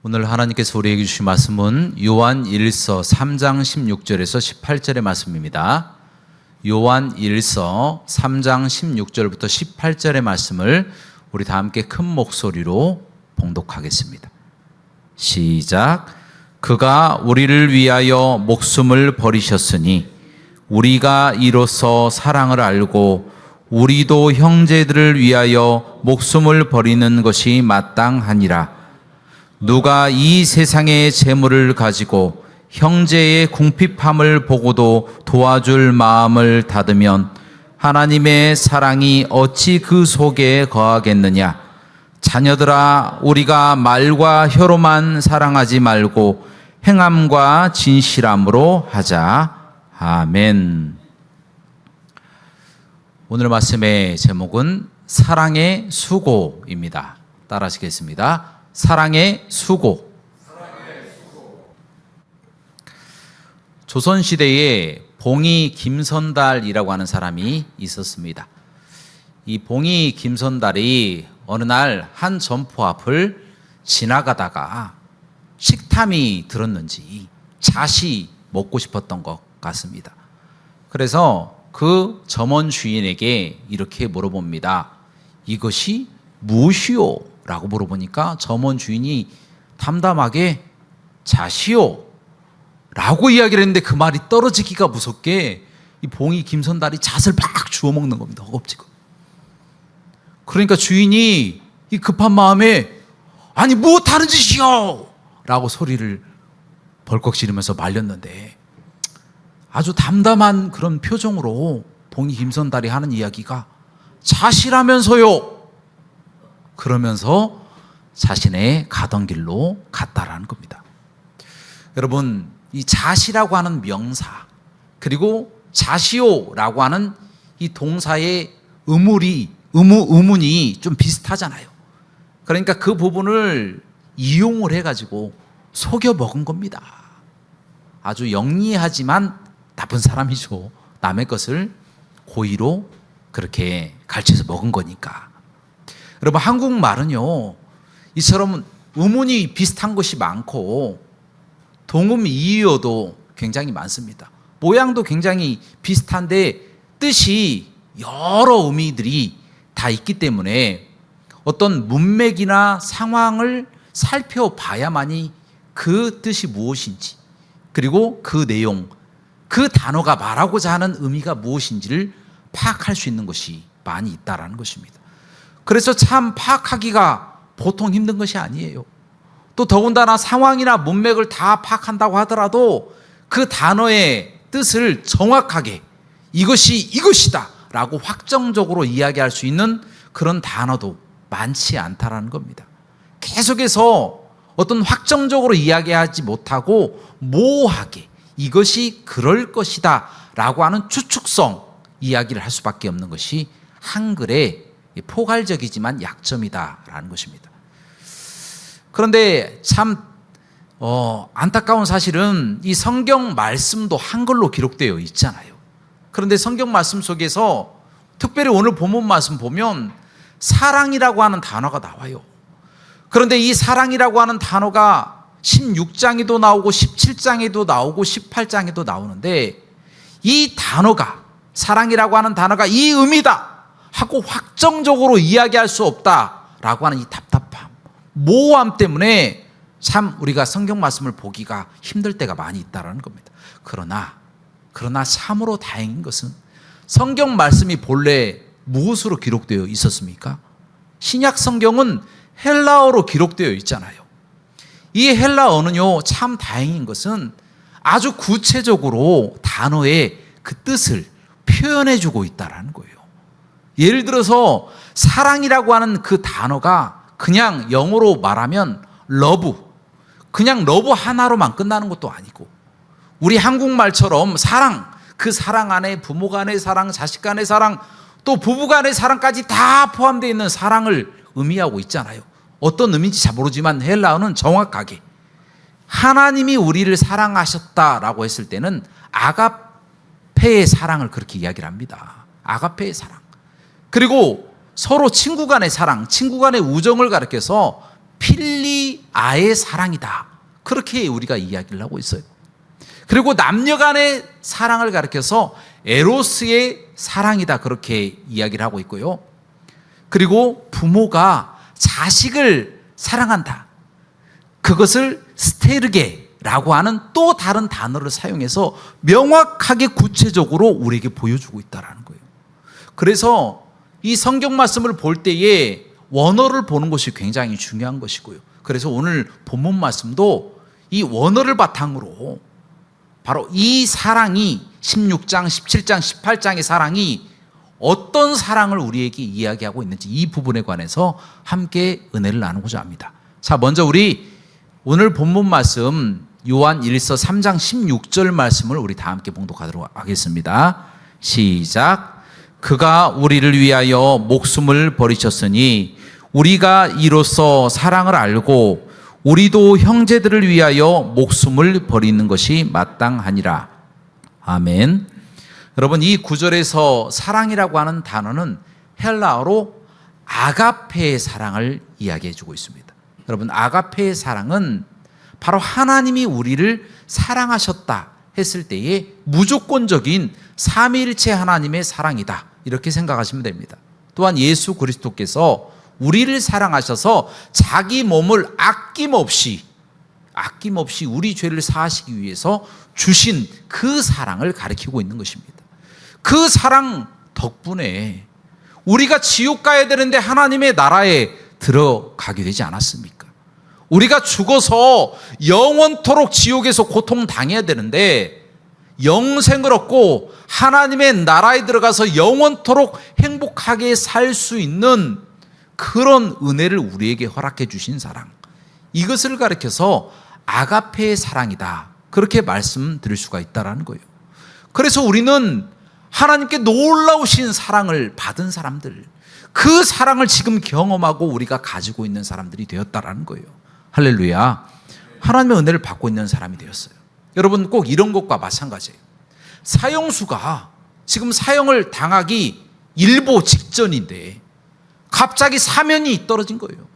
오늘 하나님께서 우리에게 주신 말씀은 요한 1서 3장 16절에서 18절의 말씀입니다. 요한 1서 3장 16절부터 18절의 말씀을 우리 다 함께 큰 목소리로 봉독하겠습니다. 시작. 그가 우리를 위하여 목숨을 버리셨으니 우리가 이로써 사랑을 알고 우리도 형제들을 위하여 목숨을 버리는 것이 마땅하니라. 누가 이 세상의 재물을 가지고 형제의 궁핍함을 보고도 도와줄 마음을 닫으면 하나님의 사랑이 어찌 그 속에 거하겠느냐. 자녀들아, 우리가 말과 혀로만 사랑하지 말고 행함과 진실함으로 하자. 아멘. 오늘 말씀의 제목은 사랑의 수고입니다. 따라 하시겠습니다. 사랑의 수고. 조선시대에 봉이 김선달이라고 하는 사람이 있었습니다. 이 봉이 김선달이 어느 날 한 점포 앞을 지나가다가 식탐이 들었는지 잣이 먹고 싶었던 것 같습니다. 그래서 그 점원 주인에게 이렇게 물어봅니다. 이것이 무엇이요? 라고 물어보니까 점원 주인이 담담하게 잣이요 라고 이야기를 했는데 그 말이 떨어지기가 무섭게 이 봉이 김선달이 잣을 막 주워 먹는 겁니다. 허겁지겁. 그러니까 주인이 이 급한 마음에 아니 무엇 하는 짓이요 라고 소리를 벌컥 지르면서 말렸는데 아주 담담한 그런 표정으로 봉이 김선달이 하는 이야기가 잣이라면서요 그러면서 자신의 가던 길로 갔다라는 겁니다. 여러분, 이 잣이라고 하는 명사 그리고 잣이요라고 하는 이 동사의 의문이 좀 비슷하잖아요. 그러니까 그 부분을 이용을 해가지고 속여 먹은 겁니다. 아주 영리하지만 나쁜 사람이죠. 남의 것을 고의로 그렇게 가르쳐서 먹은 거니까. 여러분, 한국말은요 이처럼 의문이 비슷한 것이 많고 동음이어도 굉장히 많습니다. 모양도 굉장히 비슷한데 뜻이 여러 의미들이 다 있기 때문에 어떤 문맥이나 상황을 살펴봐야만이 그 뜻이 무엇인지 그리고 그 내용, 그 단어가 말하고자 하는 의미가 무엇인지를 파악할 수 있는 것이 많이 있다라는 것입니다. 그래서 참 파악하기가 보통 힘든 것이 아니에요. 또 더군다나 상황이나 문맥을 다 파악한다고 하더라도 그 단어의 뜻을 정확하게 이것이 이것이다 라고 확정적으로 이야기할 수 있는 그런 단어도 많지 않다라는 겁니다. 계속해서 어떤 확정적으로 이야기하지 못하고 모호하게 이것이 그럴 것이다 라고 하는 추측성 이야기를 할 수밖에 없는 것이 한글의 포괄적이지만 약점이다라는 것입니다. 그런데 참 안타까운 사실은 이 성경 말씀도 한글로 기록되어 있잖아요. 그런데 성경 말씀 속에서 특별히 오늘 본문 말씀 보면 사랑이라고 하는 단어가 나와요. 그런데 이 사랑이라고 하는 단어가 16장에도 나오고 17장에도 나오고 18장에도 나오는데 이 단어가 사랑이라고 하는 단어가 이 의미다 하고 확정적으로 이야기할 수 없다라고 하는 이 답답함, 모호함 때문에 참 우리가 성경 말씀을 보기가 힘들 때가 많이 있다는 겁니다. 그러나 참으로 다행인 것은 성경 말씀이 본래 무엇으로 기록되어 있었습니까? 신약 성경은 헬라어로 기록되어 있잖아요. 이 헬라어는요 참 다행인 것은 아주 구체적으로 단어의 그 뜻을 표현해주고 있다는 거예요. 예를 들어서 사랑이라고 하는 그 단어가 그냥 영어로 말하면 러브, 그냥 러브 하나로만 끝나는 것도 아니고 우리 한국말처럼 사랑, 그 사랑 안에 부모 간의 사랑, 자식 간의 사랑, 또 부부 간의 사랑까지 다 포함되어 있는 사랑을 의미하고 있잖아요. 어떤 의미인지 잘 모르지만 헬라어는 정확하게 하나님이 우리를 사랑하셨다라고 했을 때는 아가페의 사랑을 그렇게 이야기를 합니다. 아가페의 사랑. 그리고 서로 친구 간의 사랑, 친구 간의 우정을 가리켜서 필리아의 사랑이다. 그렇게 우리가 이야기를 하고 있어요. 그리고 남녀 간의 사랑을 가리켜서 에로스의 사랑이다. 그렇게 이야기를 하고 있고요. 그리고 부모가 자식을 사랑한다. 그것을 스테르게라고 하는 또 다른 단어를 사용해서 명확하게 구체적으로 우리에게 보여주고 있다는 거예요. 그래서 이 성경 말씀을 볼 때에 원어를 보는 것이 굉장히 중요한 것이고요. 그래서 오늘 본문 말씀도 이 원어를 바탕으로 바로 이 사랑이 16장, 17장, 18장의 사랑이 어떤 사랑을 우리에게 이야기하고 있는지 이 부분에 관해서 함께 은혜를 나누고자 합니다. 자, 먼저 우리 오늘 본문 말씀 요한 1서 3장 16절 말씀을 우리 다 함께 봉독하도록 하겠습니다. 시작. 그가 우리를 위하여 목숨을 버리셨으니 우리가 이로써 사랑을 알고 우리도 형제들을 위하여 목숨을 버리는 것이 마땅하니라. 아멘. 여러분, 이 구절에서 사랑이라고 하는 단어는 헬라어로 아가페의 사랑을 이야기해 주고 있습니다. 여러분, 아가페의 사랑은 바로 하나님이 우리를 사랑하셨다 했을 때에 무조건적인 삼위일체 하나님의 사랑이다. 이렇게 생각하시면 됩니다. 또한 예수 그리스도께서 우리를 사랑하셔서 자기 몸을 아낌없이 우리 죄를 사하시기 위해서 주신 그 사랑을 가리키고 있는 것입니다. 그 사랑 덕분에 우리가 지옥 가야 되는데 하나님의 나라에 들어가게 되지 않았습니까? 우리가 죽어서 영원토록 지옥에서 고통당해야 되는데 영생을 얻고 하나님의 나라에 들어가서 영원토록 행복하게 살 수 있는 그런 은혜를 우리에게 허락해 주신 사랑, 이것을 가리켜서 아가페의 사랑이다, 그렇게 말씀드릴 수가 있다는 거예요. 그래서 우리는 하나님께 놀라우신 사랑을 받은 사람들, 그 사랑을 지금 경험하고 우리가 가지고 있는 사람들이 되었다라는 거예요. 할렐루야. 하나님의 은혜를 받고 있는 사람이 되었어요. 여러분, 꼭 이런 것과 마찬가지예요. 사형수가 지금 사형을 당하기 일보 직전인데 갑자기 사면이 떨어진 거예요.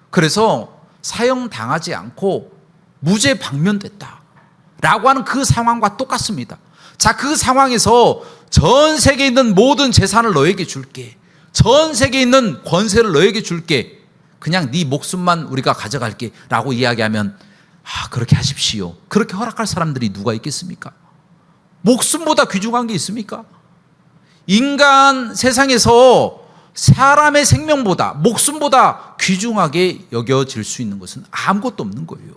그래서 사형 당하지 않고 무죄 방면됐다 라고 하는 그 상황과 똑같습니다. 자, 그 상황에서 전 세계에 있는 모든 재산을 너에게 줄게, 전 세계에 있는 권세를 너에게 줄게, 그냥 네 목숨만 우리가 가져갈게 라고 이야기하면 그렇게 하십시오, 그렇게 허락할 사람들이 누가 있겠습니까? 목숨보다 귀중한 게 있습니까? 인간 세상에서 사람의 생명보다, 목숨보다 귀중하게 여겨질 수 있는 것은 아무것도 없는 거예요.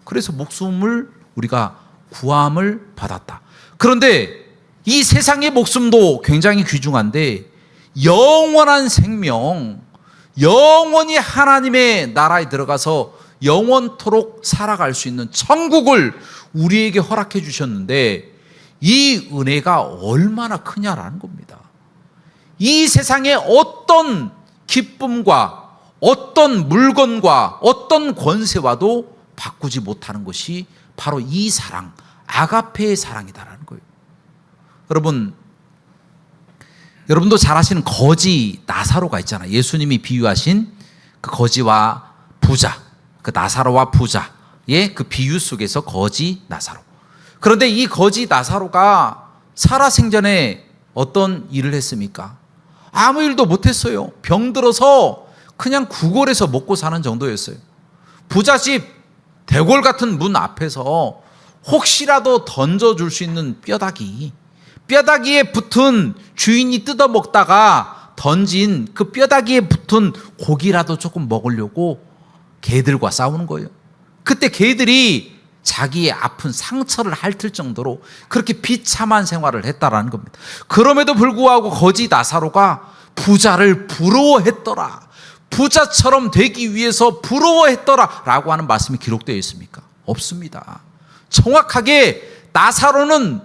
그래서 목숨을 우리가 구함을 받았다. 그런데 이 세상의 목숨도 굉장히 귀중한데 영원한 생명, 영원히 하나님의 나라에 들어가서 영원토록 살아갈 수 있는 천국을 우리에게 허락해 주셨는데 이 은혜가 얼마나 크냐라는 겁니다. 이 세상의 어떤 기쁨과 어떤 물건과 어떤 권세와도 바꾸지 못하는 것이 바로 이 사랑, 아가페의 사랑이다라는 거예요. 여러분도 잘 아시는 거지 나사로가 있잖아요. 예수님이 비유하신 그 거지와 부자, 그 나사로와 부자의 그 비유 속에서 거지 나사로. 그런데 이 거지 나사로가 살아생전에 어떤 일을 했습니까? 아무 일도 못했어요. 병들어서 그냥 구걸해서 먹고 사는 정도였어요. 부잣집 대궐 같은 문 앞에서 혹시라도 던져줄 수 있는 뼈다귀에 붙은, 주인이 뜯어먹다가 던진 그 뼈다귀에 붙은 고기라도 조금 먹으려고 개들과 싸우는 거예요. 그때 개들이 자기의 아픈 상처를 핥을 정도로 그렇게 비참한 생활을 했다라는 겁니다. 그럼에도 불구하고 거지 나사로가 부자를 부러워했더라, 부자처럼 되기 위해서 부러워했더라 라고 하는 말씀이 기록되어 있습니까? 없습니다. 정확하게 나사로는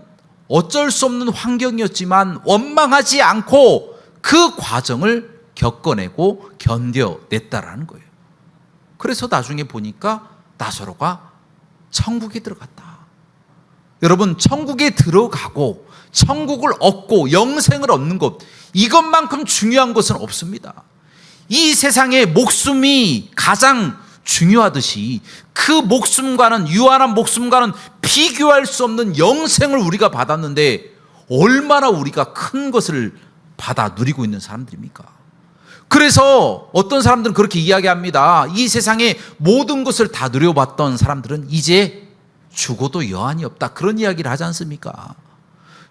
어쩔 수 없는 환경이었지만 원망하지 않고 그 과정을 겪어내고 견뎌냈다라는 거예요. 그래서 나중에 보니까 나사로가 천국에 들어갔다. 여러분, 천국에 들어가고 천국을 얻고 영생을 얻는 것, 이것만큼 중요한 것은 없습니다. 이 세상에 목숨이 가장 중요하듯이 그 목숨과는, 유한한 목숨과는 비교할 수 없는 영생을 우리가 받았는데 얼마나 우리가 큰 것을 받아 누리고 있는 사람들입니까? 그래서 어떤 사람들은 그렇게 이야기합니다. 이 세상의 모든 것을 다 누려봤던 사람들은 이제 죽어도 여한이 없다, 그런 이야기를 하지 않습니까?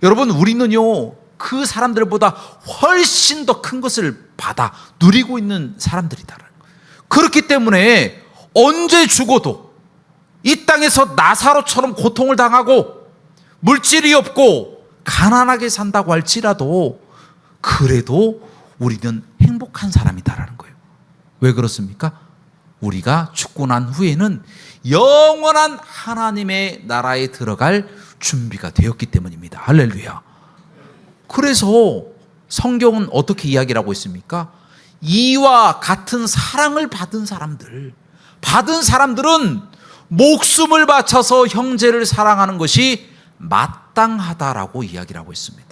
여러분, 우리는요 그 사람들보다 훨씬 더 큰 것을 받아 누리고 있는 사람들이다. 그렇기 때문에 언제 죽어도 이 땅에서 나사로처럼 고통을 당하고 물질이 없고 가난하게 산다고 할지라도 그래도 우리는 행복한 사람이다라는 거예요. 왜 그렇습니까? 우리가 죽고 난 후에는 영원한 하나님의 나라에 들어갈 준비가 되었기 때문입니다. 할렐루야. 그래서 성경은 어떻게 이야기를 하고 있습니까? 이와 같은 사랑을 받은 사람들은 목숨을 바쳐서 형제를 사랑하는 것이 마땅하다라고 이야기를 하고 있습니다.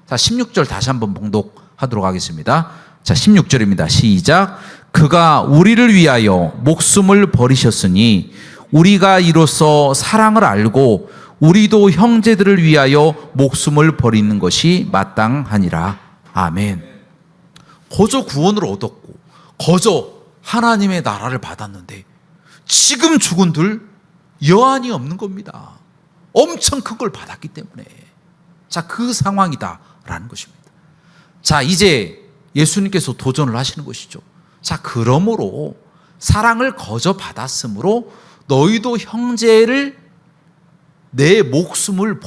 자, 16절 다시 한번 봉독하도록 하겠습니다. 자, 16절입니다. 시작. 그가 우리를 위하여 목숨을 버리셨으니 우리가 이로써 사랑을 알고 우리도 형제들을 위하여 목숨을 버리는 것이 마땅하니라. 아멘. 거저 구원을 얻었고 거저 하나님의 나라를 받았는데 지금 죽은들 여한이 없는 겁니다. 엄청 큰 걸 받았기 때문에. 자, 그 상황이다라는 것입니다. 자, 이제 예수님께서 도전을 하시는 것이죠. 자, 그러므로 사랑을 거저 받았으므로 너희도 형제를 내 목숨을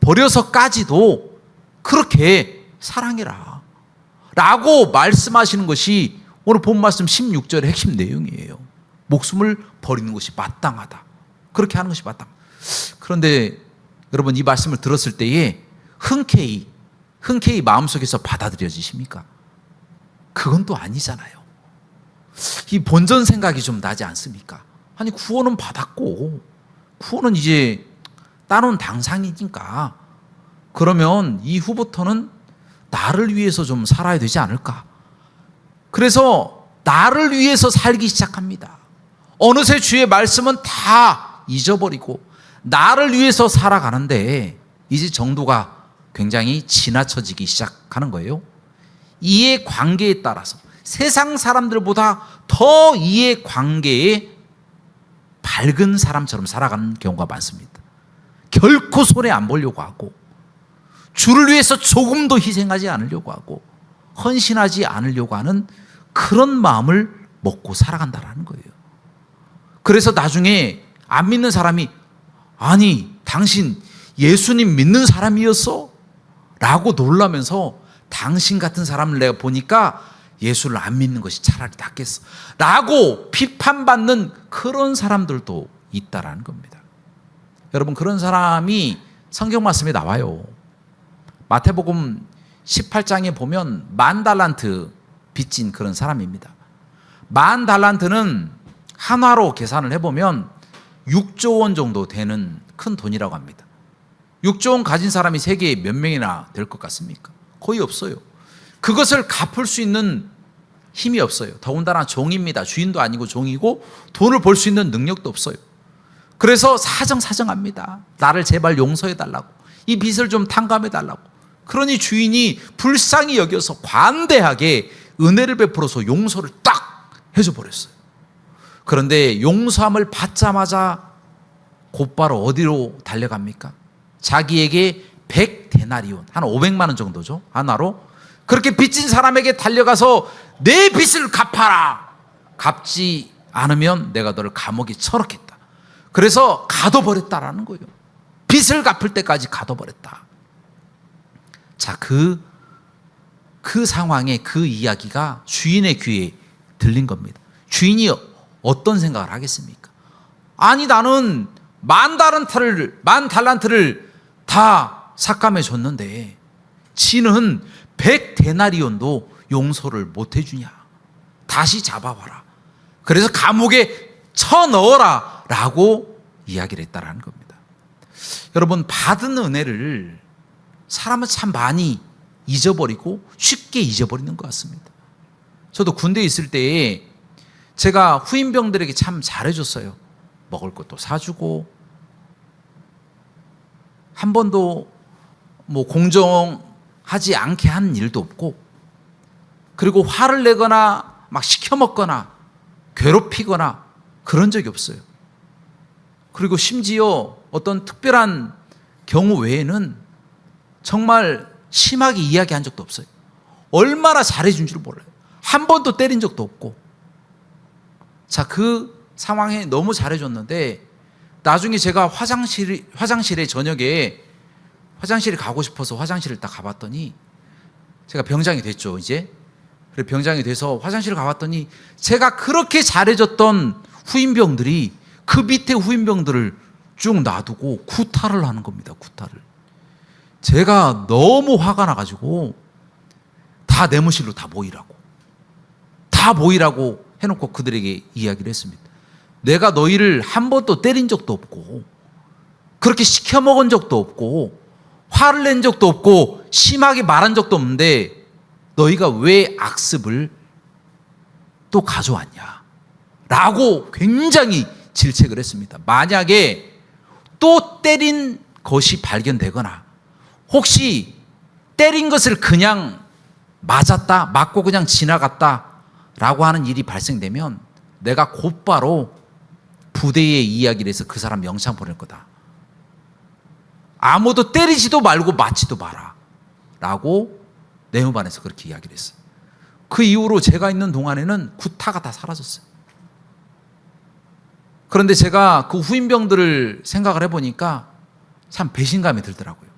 버려서까지도 그렇게 사랑해라 라고 말씀하시는 것이 오늘 본 말씀 16절의 핵심 내용이에요. 목숨을 버리는 것이 마땅하다, 그렇게 하는 것이 마땅하다. 그런데 여러분, 이 말씀을 들었을 때에 흔쾌히 마음속에서 받아들여지십니까? 그건 또 아니잖아요. 이 본전 생각이 좀 나지 않습니까? 아니, 구원은 받았고 구원은 이제 따놓은 당상이니까 그러면 이후부터는 나를 위해서 좀 살아야 되지 않을까? 그래서 나를 위해서 살기 시작합니다. 어느새 주의 말씀은 다 잊어버리고 나를 위해서 살아가는데 이제 정도가 굉장히 지나쳐지기 시작하는 거예요. 이해 관계에 따라서 세상 사람들보다 더 이해 관계에 밝은 사람처럼 살아가는 경우가 많습니다. 결코 손해 안 보려고 하고 주를 위해서 조금도 희생하지 않으려고 하고 헌신하지 않으려고 하는 그런 마음을 먹고 살아간다는 거예요. 그래서 나중에 안 믿는 사람이 아니, 당신 예수님 믿는 사람이었어? 라고 놀라면서 당신 같은 사람을 내가 보니까 예수를 안 믿는 것이 차라리 낫겠어 라고 비판받는 그런 사람들도 있다라는 겁니다. 여러분, 그런 사람이 성경 말씀에 나와요. 마태복음 18장에 보면 10,000달란트 빚진 그런 사람입니다. 10,000달란트는 한화로 계산을 해보면 6조 원 정도 되는 큰 돈이라고 합니다. 6조 원 가진 사람이 세계에 몇 명이나 될 것 같습니까? 거의 없어요. 그것을 갚을 수 있는 힘이 없어요. 더군다나 종입니다. 주인도 아니고 종이고 돈을 벌 수 있는 능력도 없어요. 그래서 사정합니다. 나를 제발 용서해달라고, 이 빚을 좀 탕감해달라고. 그러니 주인이 불쌍히 여겨서 관대하게 은혜를 베풀어서 용서를 딱 해줘 버렸어요. 그런데 용서함을 받자마자 곧바로 어디로 달려갑니까? 자기에게 100데나리온, 한 500만 원 정도죠, 하나로. 그렇게 빚진 사람에게 달려가서 내 빚을 갚아라, 갚지 않으면 내가 너를 감옥에 쳐넣겠다. 그래서 가둬버렸다라는 거예요. 빚을 갚을 때까지 가둬버렸다. 자, 그 상황에 그 이야기가 주인의 귀에 들린 겁니다. 주인이 어떤 생각을 하겠습니까? 아니, 나는 10,000달란트를 다 삭감해 줬는데 지는 100데나리온도 용서를 못 해주냐? 다시 잡아와라. 그래서 감옥에 쳐넣어라 라고 이야기를 했다라는 겁니다. 여러분, 받은 은혜를 사람은 참 많이 잊어버리고 쉽게 잊어버리는 것 같습니다. 저도 군대에 있을 때에 제가 후임병들에게 참 잘해줬어요. 먹을 것도 사주고, 한 번도 뭐 공정하지 않게 한 일도 없고, 그리고 화를 내거나 막 시켜먹거나 괴롭히거나 그런 적이 없어요. 그리고 심지어 어떤 특별한 경우 외에는 정말 심하게 이야기한 적도 없어요. 얼마나 잘해준 줄 몰라요. 한 번도 때린 적도 없고. 자, 그 상황에 너무 잘해줬는데 나중에 제가 화장실에 저녁에 화장실에 가고 싶어서 화장실을 딱 가봤더니, 제가 병장이 됐죠 이제. 그래 병장이 돼서 화장실을 가봤더니 제가 그렇게 잘해줬던 후임병들이 그 밑에 후임병들을 쭉 놔두고 구타를 하는 겁니다. 구타를. 제가 너무 화가 나가지고 다 내무실로 다 모이라고 해놓고 그들에게 이야기를 했습니다. 내가 너희를 한 번도 때린 적도 없고 그렇게 시켜먹은 적도 없고 화를 낸 적도 없고 심하게 말한 적도 없는데 너희가 왜 악습을 또 가져왔냐 라고 굉장히 질책을 했습니다. 만약에 또 때린 것이 발견되거나 혹시 때린 것을 그냥 맞고 그냥 지나갔다 라고 하는 일이 발생되면 내가 곧바로 부대에 이야기를 해서 그 사람 영창 보낼 거다. 아무도 때리지도 말고 맞지도 마라 라고 내무반에서 그렇게 이야기를 했어요. 그 이후로 제가 있는 동안에는 구타가 다 사라졌어요. 그런데 제가 그 후임병들을 생각을 해보니까 참 배신감이 들더라고요.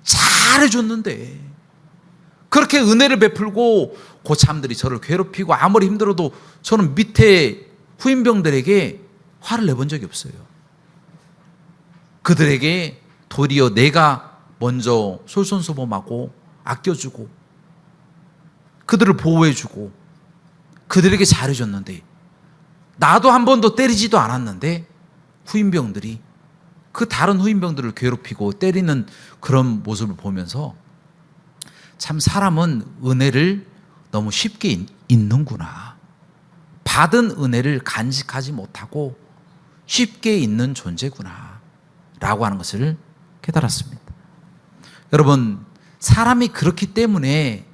잘해줬는데 그렇게 은혜를 베풀고 고참들이 저를 괴롭히고 아무리 힘들어도 저는 밑에 후임병들에게 화를 내본 적이 없어요. 그들에게 도리어 내가 먼저 솔선수범하고 아껴주고 그들을 보호해주고 그들에게 잘해줬는데, 나도 한 번도 때리지도 않았는데 후임병들이 그 다른 후임병들을 괴롭히고 때리는 그런 모습을 보면서 참 사람은 은혜를 너무 쉽게 잊는구나. 받은 은혜를 간직하지 못하고 쉽게 잊는 존재구나 라고 하는 것을 깨달았습니다. 여러분, 사람이 그렇기 때문에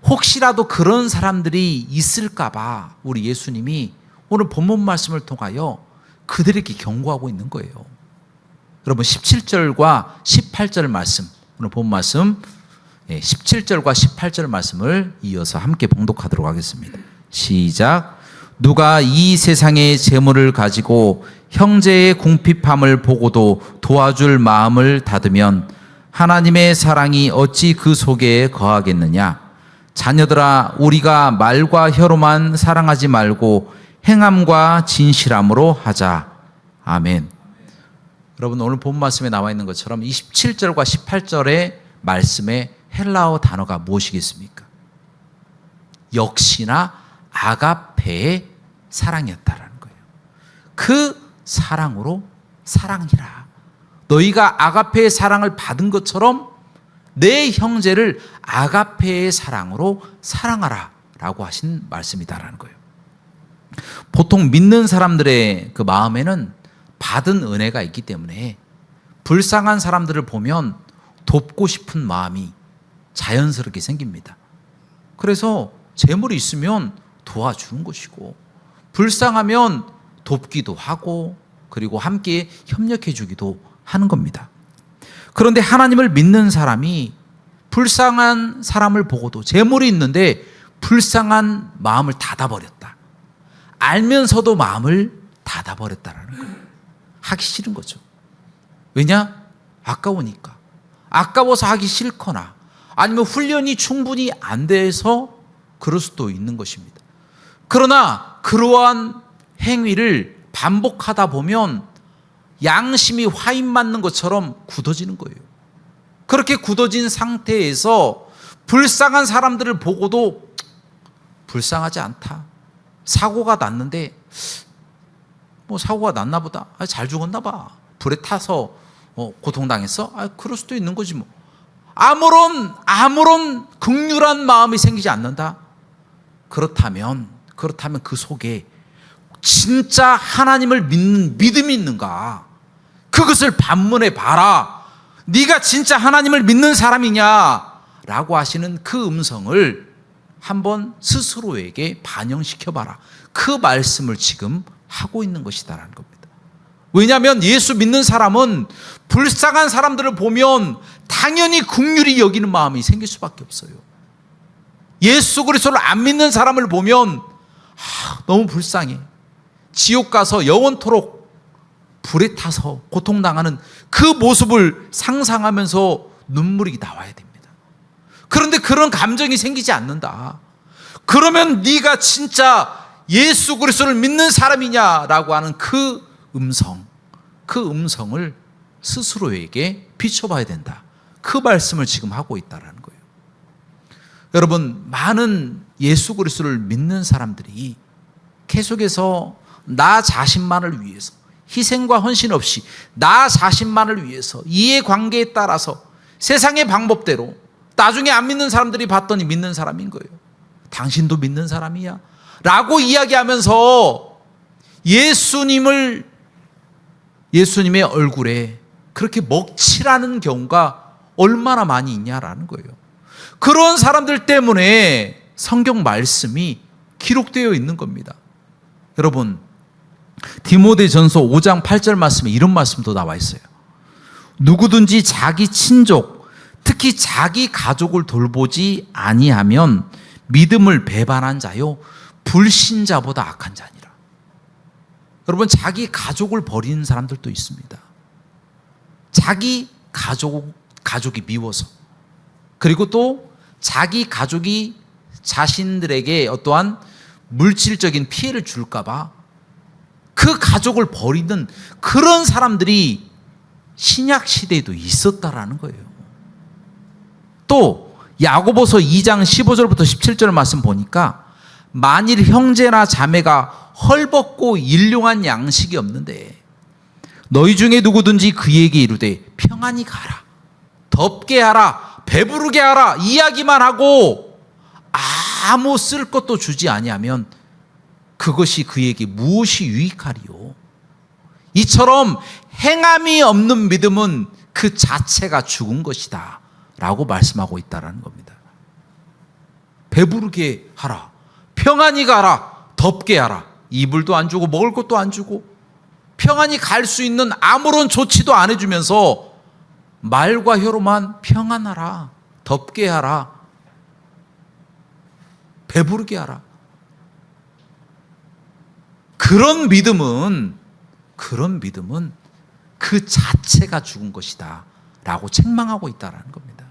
혹시라도 그런 사람들이 있을까 봐 우리 예수님이 오늘 본문 말씀을 통하여 그들에게 경고하고 있는 거예요. 여러분 17절과 18절 말씀, 오늘 본 말씀 17절과 18절 말씀을 이어서 함께 봉독하도록 하겠습니다. 시작. 누가 이 세상의 재물을 가지고 형제의 궁핍함을 보고도 도와줄 마음을 닫으면 하나님의 사랑이 어찌 그 속에 거하겠느냐. 자녀들아, 우리가 말과 혀로만 사랑하지 말고 행함과 진실함으로 하자. 아멘. 여러분, 오늘 본 말씀에 나와 있는 것처럼 27절과 18절의 말씀에 헬라어 단어가 무엇이겠습니까? 역시나 아가페의 사랑이었다라는 거예요. 그 사랑으로 사랑이라. 너희가 아가페의 사랑을 받은 것처럼 내 형제를 아가페의 사랑으로 사랑하라 라고 하신 말씀이다라는 거예요. 보통 믿는 사람들의 그 마음에는 받은 은혜가 있기 때문에 불쌍한 사람들을 보면 돕고 싶은 마음이 자연스럽게 생깁니다. 그래서 재물이 있으면 도와주는 것이고, 불쌍하면 돕기도 하고, 그리고 함께 협력해 주기도 하는 겁니다. 그런데 하나님을 믿는 사람이 불쌍한 사람을 보고도 재물이 있는데 불쌍한 마음을 닫아버렸다. 알면서도 마음을 닫아버렸다라는 거예요. 하기 싫은 거죠. 왜냐? 아까우니까. 아까워서 하기 싫거나 아니면 훈련이 충분히 안 돼서 그럴 수도 있는 것입니다. 그러나 그러한 행위를 반복하다 보면 양심이 화인 맞는 것처럼 굳어지는 거예요. 그렇게 굳어진 상태에서 불쌍한 사람들을 보고도 불쌍하지 않다. 사고가 났는데 뭐 사고가 났나 보다. 잘 죽었나 봐. 불에 타서 고통당했어? 그럴 수도 있는 거지 뭐. 아무런 긍휼한 마음이 생기지 않는다? 그렇다면 그 속에 진짜 하나님을 믿는 믿음이 있는가? 그것을 반문해 봐라. 네가 진짜 하나님을 믿는 사람이냐? 라고 하시는 그 음성을 한번 스스로에게 반영시켜 봐라. 그 말씀을 지금 하고 있는 것이다라는 겁니다. 왜냐하면 예수 믿는 사람은 불쌍한 사람들을 보면 당연히 긍휼히 여기는 마음이 생길 수밖에 없어요. 예수 그리스도를 안 믿는 사람을 보면 너무 불쌍해. 지옥 가서 영원토록 불에 타서 고통당하는 그 모습을 상상하면서 눈물이 나와야 됩니다. 그런데 그런 감정이 생기지 않는다. 그러면 네가 진짜 예수 그리스도를 믿는 사람이냐라고 하는 그 음성을 스스로에게 비춰봐야 된다. 그 말씀을 지금 하고 있다는 거예요. 여러분, 많은 예수 그리스도를 믿는 사람들이 계속해서 나 자신만을 위해서 희생과 헌신 없이 나 자신만을 위해서 이해관계에 따라서 세상의 방법대로 나중에 안 믿는 사람들이 봤더니 믿는 사람인 거예요. 당신도 믿는 사람이야? 라고 이야기하면서 예수님의 얼굴에 그렇게 먹칠하는 경우가 얼마나 많이 있냐라는 거예요. 그런 사람들 때문에 성경 말씀이 기록되어 있는 겁니다. 여러분, 디모데전서 5장 8절 말씀에 이런 말씀도 나와 있어요. 누구든지 자기 친족, 특히 자기 가족을 돌보지 아니하면 믿음을 배반한 자요 불신자보다 악한 자니라. 여러분, 자기 가족을 버리는 사람들도 있습니다. 자기 가족이 미워서, 그리고 또 자기 가족이 자신들에게 어떠한 물질적인 피해를 줄까 봐 그 가족을 버리는 그런 사람들이 신약 시대에도 있었다라는 거예요. 또 야고보서 2장 15절부터 17절 말씀 보니까 만일 형제나 자매가 헐벗고 일용한 양식이 없는데 너희 중에 누구든지 그에게 이르되 평안히 가라, 덥게 하라, 배부르게 하라 이야기만 하고 아무 쓸 것도 주지 아니하면 그것이 그에게 무엇이 유익하리요? 이처럼 행함이 없는 믿음은 그 자체가 죽은 것이다 라고 말씀하고 있다는 겁니다. 배부르게 하라, 평안히 가라, 덥게 하라. 이불도 안 주고 먹을 것도 안 주고 평안히 갈 수 있는 아무런 조치도 안 해주면서 말과 혀로만 평안하라, 덥게 하라, 배부르게 하라. 그런 믿음은 그 자체가 죽은 것이다 라고 책망하고 있다는 겁니다.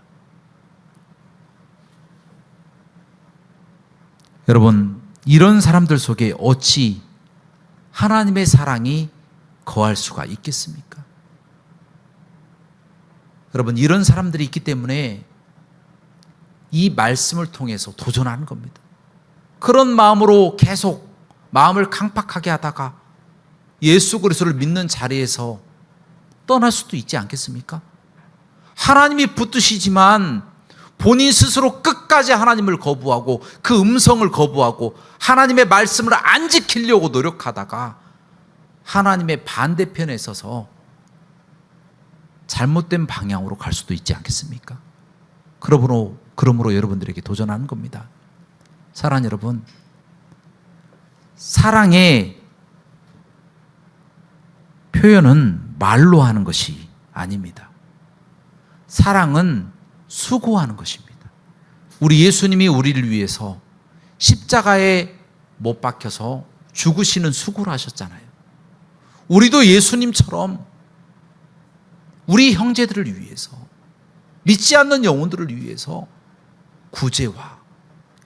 여러분, 이런 사람들 속에 어찌 하나님의 사랑이 거할 수가 있겠습니까? 여러분, 이런 사람들이 있기 때문에 이 말씀을 통해서 도전하는 겁니다. 그런 마음으로 계속 마음을 강팍하게 하다가 예수 그리스도를 믿는 자리에서 떠날 수도 있지 않겠습니까? 하나님이 붙드시지만 본인 스스로 끝까지 하나님을 거부하고 그 음성을 거부하고 하나님의 말씀을 안 지키려고 노력하다가 하나님의 반대편에 서서 잘못된 방향으로 갈 수도 있지 않겠습니까? 그러므로 여러분들에게 도전하는 겁니다. 사랑하는 여러분, 사랑의 표현은 말로 하는 것이 아닙니다. 사랑은 수고하는 것입니다. 우리 예수님이 우리를 위해서 십자가에 못 박혀서 죽으시는 수고를 하셨잖아요. 우리도 예수님처럼 우리 형제들을 위해서, 믿지 않는 영혼들을 위해서 구제와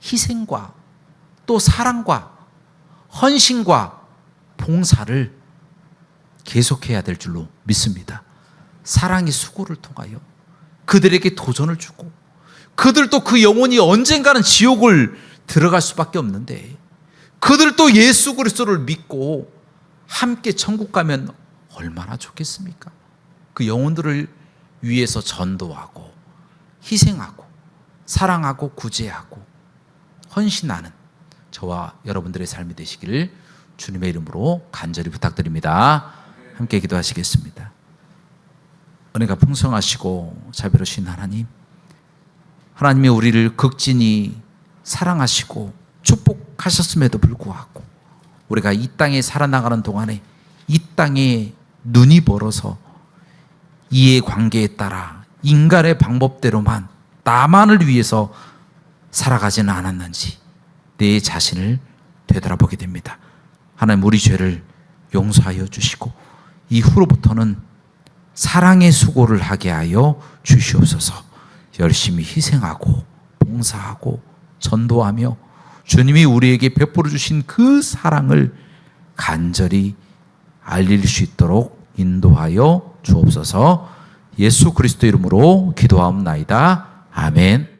희생과 또 사랑과 헌신과 봉사를 계속해야 될 줄로 믿습니다. 사랑의 수고를 통하여 그들에게 도전을 주고, 그들도 그 영혼이 언젠가는 지옥을 들어갈 수밖에 없는데 그들도 예수 그리스도를 믿고 함께 천국 가면 얼마나 좋겠습니까? 그 영혼들을 위해서 전도하고 희생하고 사랑하고 구제하고 헌신하는 저와 여러분들의 삶이 되시기를 주님의 이름으로 간절히 부탁드립니다. 함께 기도하시겠습니다. 은혜가 풍성하시고 자비로우신 하나님, 하나님이 우리를 극진히 사랑하시고 축복하셨음에도 불구하고 우리가 이 땅에 살아나가는 동안에 이 땅에 눈이 멀어서 이해관계에 따라 인간의 방법대로만 나만을 위해서 살아가지는 않았는지 내 자신을 되돌아보게 됩니다. 하나님, 우리 죄를 용서하여 주시고 이후로부터는 사랑의 수고를 하게 하여 주시옵소서. 열심히 희생하고 봉사하고 전도하며 주님이 우리에게 베풀어 주신 그 사랑을 간절히 알릴 수 있도록 인도하여 주옵소서. 예수 그리스도 이름으로 기도하옵나이다. 아멘.